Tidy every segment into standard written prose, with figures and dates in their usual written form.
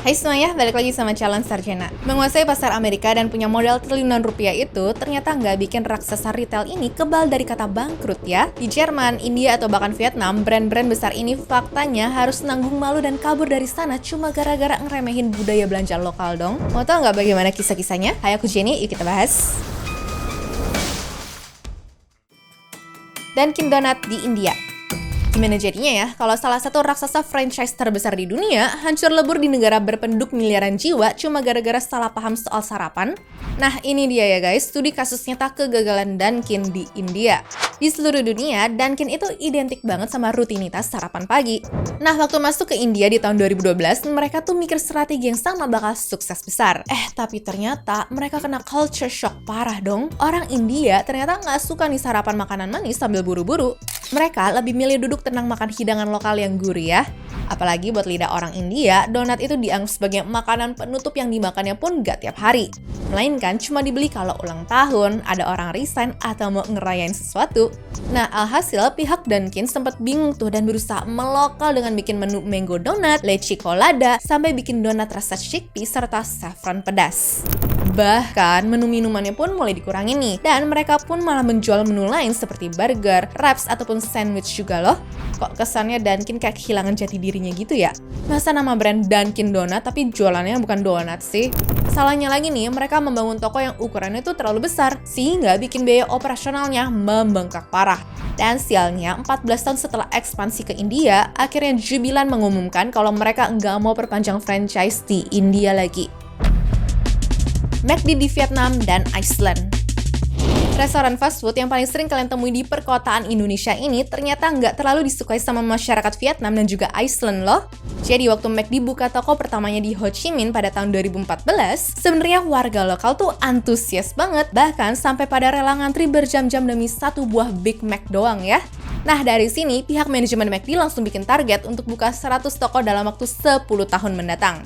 Hai semuanya, balik lagi sama calon sarjana. Menguasai pasar Amerika dan punya modal triliunan rupiah itu ternyata nggak bikin raksasa retail ini kebal dari kata bangkrut ya. Di Jerman, India, atau bahkan Vietnam, brand-brand besar ini faktanya harus nanggung malu dan kabur dari sana cuma gara-gara ngeremehin budaya belanja lokal dong. Mau tau nggak bagaimana kisah-kisahnya? Hai, aku Jenny, yuk kita bahas. Dunkin' Donut di India. Gimana jadinya ya, kalau salah satu raksasa franchise terbesar di dunia hancur lebur di negara berpenduduk miliaran jiwa cuma gara-gara salah paham soal sarapan? Nah, ini dia ya guys, studi kasus nyata kegagalan Dunkin' di India. Di seluruh dunia, Dunkin' itu identik banget sama rutinitas sarapan pagi. Nah, waktu masuk ke India di tahun 2012, mereka tuh mikir strategi yang sama bakal sukses besar. Tapi ternyata mereka kena culture shock parah dong. Orang India ternyata nggak suka nih sarapan makanan manis sambil buru-buru. Mereka lebih milih duduk tenang makan hidangan lokal yang gurih ya. Apalagi buat lidah orang India, donat itu dianggap sebagai makanan penutup yang dimakannya pun gak tiap hari. Melainkan cuma dibeli kalau ulang tahun, ada orang resign, atau mau ngerayain sesuatu. Nah, alhasil pihak Dunkin' sempat bingung tuh dan berusaha melokal dengan bikin menu mango donut, leci colada, sampai bikin donat rasa chickpea serta saffron pedas. Bahkan menu minumannya pun mulai dikurangi nih, dan mereka pun malah menjual menu lain seperti burger, wraps, ataupun sandwich juga loh. Kok kesannya Dunkin' kayak kehilangan jati dirinya gitu ya? Masa nama brand Dunkin' Donut tapi jualannya bukan donat sih? Salahnya lagi nih, mereka membangun toko yang ukurannya tuh terlalu besar, sehingga bikin biaya operasionalnya membengkak parah. Dan sialnya, 14 tahun setelah ekspansi ke India, akhirnya Jubilant mengumumkan kalau mereka nggak mau perpanjang franchise di India lagi. McD di Vietnam dan Iceland. Restoran fast food yang paling sering kalian temui di perkotaan Indonesia ini ternyata nggak terlalu disukai sama masyarakat Vietnam dan juga Iceland loh. Jadi waktu McD buka toko pertamanya di Ho Chi Minh pada tahun 2014, sebenarnya warga lokal tuh antusias banget, bahkan sampai pada rela ngantri berjam-jam demi satu buah Big Mac doang ya. Nah, dari sini pihak manajemen McD langsung bikin target untuk buka 100 toko dalam waktu 10 tahun mendatang.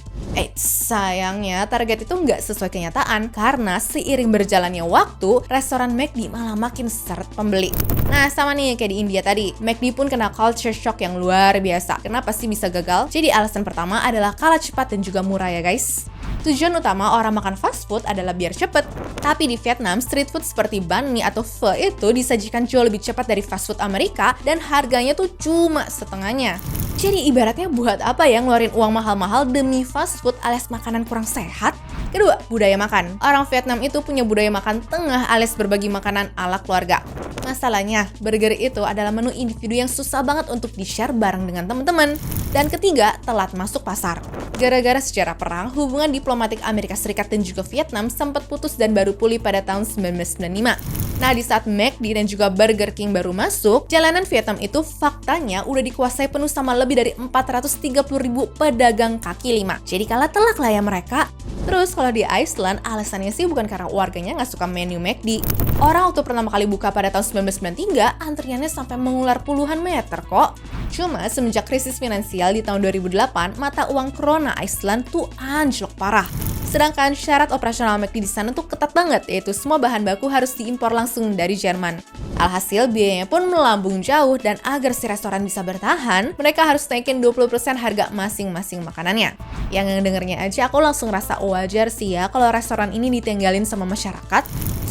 Sayangnya target itu nggak sesuai kenyataan karena seiring berjalannya waktu, restoran McD malah makin seret pembeli. Nah, sama nih kayak di India tadi, McD pun kena culture shock yang luar biasa. Kenapa sih bisa gagal? Jadi alasan pertama adalah kalah cepat dan juga murah ya guys. Tujuan utama orang makan fast food adalah biar cepet. Tapi di Vietnam, street food seperti banh mi atau pho itu disajikan jauh lebih cepat dari fast food Amerika dan harganya tuh cuma setengahnya. Jadi ibaratnya buat apa ya ngeluarin uang mahal-mahal demi fast food alias makanan kurang sehat? Kedua, budaya makan. Orang Vietnam itu punya budaya makan tengah alias berbagi makanan ala keluarga. Masalahnya, burger itu adalah menu individu yang susah banget untuk di-share bareng dengan teman-teman. Dan ketiga, telat masuk pasar. Gara-gara sejarah perang, hubungan diplomatik Amerika Serikat dan juga Vietnam sempat putus dan baru pulih pada tahun 1995. Nah, di saat McD dan juga Burger King baru masuk, jalanan Vietnam itu faktanya udah dikuasai penuh sama lebih dari 430.000 pedagang kaki lima. Jadi kalah telak lah ya mereka. Terus kalau di Iceland, alasannya sih bukan karena warganya nggak suka menu McD. Orang waktu pertama kali buka pada tahun 1993, antriannya sampai mengular puluhan meter kok. Cuma semenjak krisis finansial di tahun 2008, mata uang krona Iceland tuh anjlok parah. Sedangkan syarat operasional McD di sana tuh ketat banget, yaitu semua bahan baku harus diimpor langsung dari Jerman. Alhasil biayanya pun melambung jauh dan agar si restoran bisa bertahan, mereka harus naikin 20% harga masing-masing makanannya. Yang dengernya aja aku langsung rasa wajar sih ya kalau restoran ini ditinggalin sama masyarakat.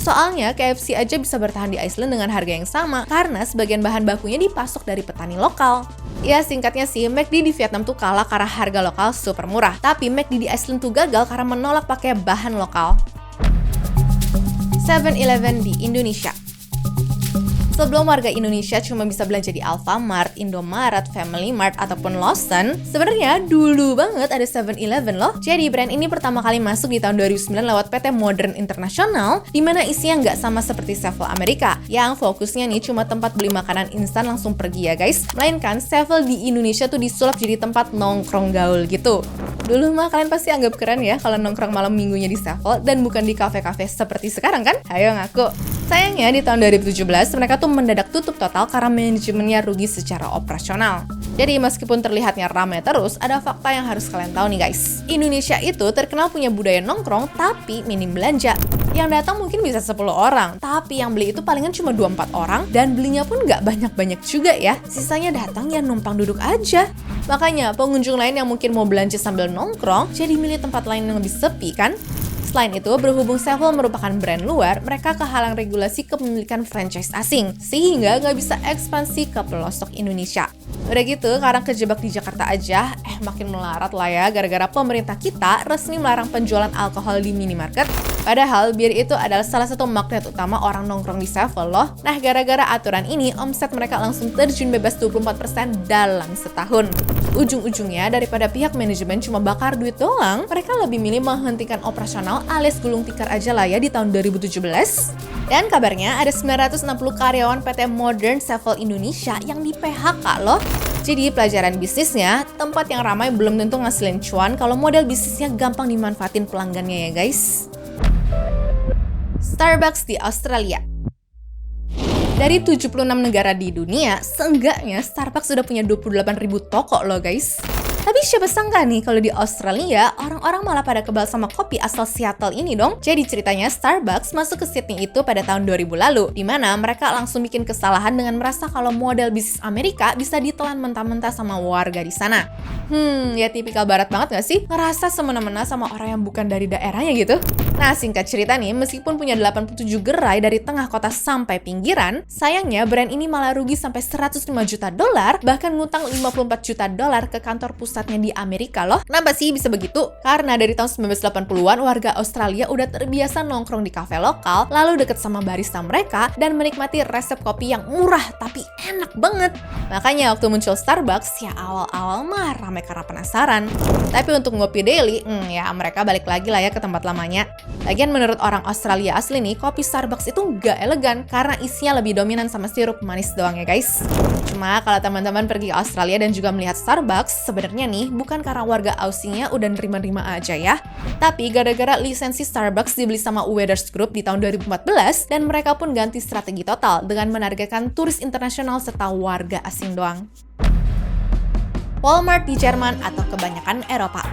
Soalnya KFC aja bisa bertahan di Iceland dengan harga yang sama karena sebagian bahan bakunya dipasok dari petani lokal. Ya singkatnya sih, McD di Vietnam tuh kalah karena harga lokal super murah. Tapi McD di Iceland tuh gagal karena menolak pakai bahan lokal. 7-Eleven di Indonesia. Sebelum warga Indonesia cuma bisa belanja di Alfamart, Indomaret, Family Mart, ataupun Lawson, sebenarnya dulu banget ada 7-Eleven loh. Jadi brand ini pertama kali masuk di tahun 2009 lewat PT Modern International, di mana isinya nggak sama seperti 7 Amerika, yang fokusnya nih cuma tempat beli makanan instan langsung pergi ya guys. Melainkan 7 di Indonesia tuh disulap jadi tempat nongkrong gaul gitu. Dulu mah kalian pasti anggap keren ya kalau nongkrong malam minggunya di 7 dan bukan di kafe-kafe seperti sekarang kan? Ayo ngaku. Sayangnya di tahun 2017 mereka tuh mendadak tutup total karena manajemennya rugi secara operasional. Jadi meskipun terlihatnya ramai terus, ada fakta yang harus kalian tahu nih guys. Indonesia itu terkenal punya budaya nongkrong tapi minim belanja. Yang datang mungkin bisa 10 orang, tapi yang beli itu palingan cuma 2-4 orang, dan belinya pun nggak banyak-banyak juga ya. Sisanya datang ya numpang duduk aja. Makanya pengunjung lain yang mungkin mau belanja sambil nongkrong, jadi milih tempat lain yang lebih sepi kan? Selain itu, berhubung Sevel merupakan brand luar, mereka kehalang regulasi kepemilikan franchise asing, sehingga nggak bisa ekspansi ke pelosok Indonesia. Udah gitu, sekarang kejebak di Jakarta aja, makin melarat lah ya, gara-gara pemerintah kita resmi melarang penjualan alkohol di minimarket. Padahal, bir itu adalah salah satu magnet utama orang nongkrong di Sevel loh. Nah, gara-gara aturan ini, omset mereka langsung terjun bebas 24% dalam setahun. Ujung-ujungnya, daripada pihak manajemen cuma bakar duit doang, mereka lebih milih menghentikan operasional alias gulung tikar aja lah ya di tahun 2017. Dan kabarnya ada 960 karyawan PT Modern Sevel Indonesia yang di PHK loh. Jadi pelajaran bisnisnya, tempat yang ramai belum tentu ngasilin cuan kalau model bisnisnya gampang dimanfaatin pelanggannya ya guys. Starbucks di Australia. Dari 76 negara di dunia, seenggaknya Starbucks sudah punya 28.000 toko loh guys. Tapi siapa sangka nih kalau di Australia, orang-orang malah pada kebal sama kopi asal Seattle ini dong. Jadi ceritanya Starbucks masuk ke Sydney itu pada tahun 2000 lalu, di mana mereka langsung bikin kesalahan dengan merasa kalau model bisnis Amerika bisa ditelan mentah-mentah sama warga di sana. Ya tipikal barat banget gak sih? Ngerasa semena-mena sama orang yang bukan dari daerahnya gitu. Nah, singkat cerita nih, meskipun punya 87 gerai dari tengah kota sampai pinggiran, sayangnya brand ini malah rugi sampai 105 juta dolar, bahkan ngutang 54 juta dolar ke kantor pusatnya di Amerika loh. Kenapa sih bisa begitu? Karena dari tahun 1980-an, warga Australia udah terbiasa nongkrong di kafe lokal, lalu deket sama barista mereka, dan menikmati resep kopi yang murah tapi enak banget. Makanya waktu muncul Starbucks, ya awal-awal mah rame karena penasaran. Tapi untuk ngopi daily, ya mereka balik lagi lah ya ke tempat lamanya. Lagian menurut orang Australia asli nih, kopi Starbucks itu nggak elegan karena isinya lebih dominan sama sirup manis doang ya guys. Cuma kalau teman-teman pergi ke Australia dan juga melihat Starbucks, sebenarnya nih bukan karena warga Aussinya udah nerima-nerima aja ya. Tapi gara-gara lisensi Starbucks dibeli sama Weathers Group di tahun 2014 dan mereka pun ganti strategi total dengan menargetkan turis internasional serta warga asing doang. Walmart di Jerman atau kebanyakan Eropa.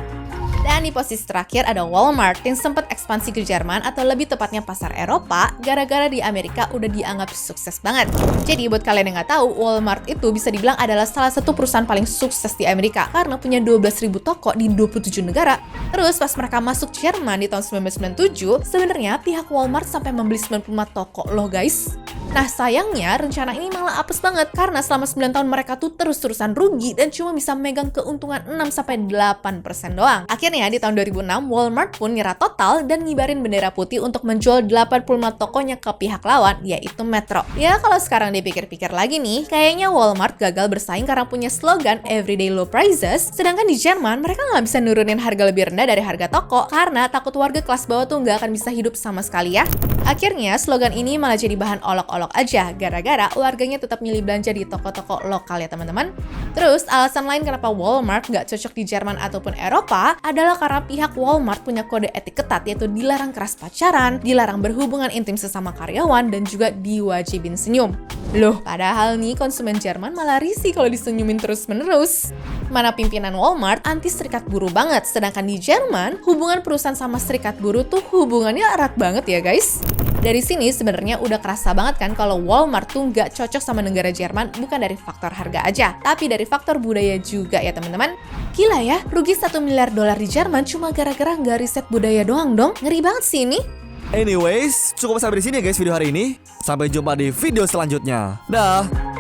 Dan di posisi terakhir ada Walmart yang sempat ekspansi ke Jerman atau lebih tepatnya pasar Eropa gara-gara di Amerika udah dianggap sukses banget. Jadi buat kalian yang nggak tahu, Walmart itu bisa dibilang adalah salah satu perusahaan paling sukses di Amerika karena punya 12.000 toko di 27 negara. Terus pas mereka masuk Jerman di tahun 1997, sebenarnya pihak Walmart sampai membeli 95 toko loh guys. Nah sayangnya rencana ini malah apes banget karena selama 9 tahun mereka tuh terus-terusan rugi dan cuma bisa megang keuntungan 6-8% doang. Akhirnya di tahun 2006 Walmart pun nyerah total dan ngibarin bendera putih untuk menjual 85 tokonya ke pihak lawan, yaitu Metro. Ya kalau sekarang dipikir-pikir lagi nih, kayaknya Walmart gagal bersaing karena punya slogan Everyday Low Prices, sedangkan di Jerman mereka nggak bisa nurunin harga lebih rendah dari harga toko karena takut warga kelas bawah tuh nggak akan bisa hidup sama sekali ya. Akhirnya slogan ini malah jadi bahan olok-olok aja gara-gara warganya tetap milih belanja di toko-toko lokal ya teman-teman. Terus alasan lain kenapa Walmart nggak cocok di Jerman ataupun Eropa adalah karena pihak Walmart punya kode etik ketat, yaitu dilarang keras pacaran, dilarang berhubungan intim sesama karyawan, dan juga diwajibin senyum. Loh, padahal nih konsumen Jerman malah risih kalau disenyumin terus-menerus. Mana pimpinan Walmart anti serikat buruh banget, sedangkan di Jerman hubungan perusahaan sama serikat buruh tuh hubungannya erat banget ya guys. Dari sini sebenarnya udah kerasa banget kan kalau Walmart tuh nggak cocok sama negara Jerman bukan dari faktor harga aja, tapi dari faktor budaya juga ya teman-teman. Gila ya, rugi 1 miliar dolar di Jerman cuma gara-gara nggak riset budaya doang dong. Ngeri banget sih ini. Anyways, cukup sampai di sini ya guys video hari ini. Sampai jumpa di video selanjutnya. Dah.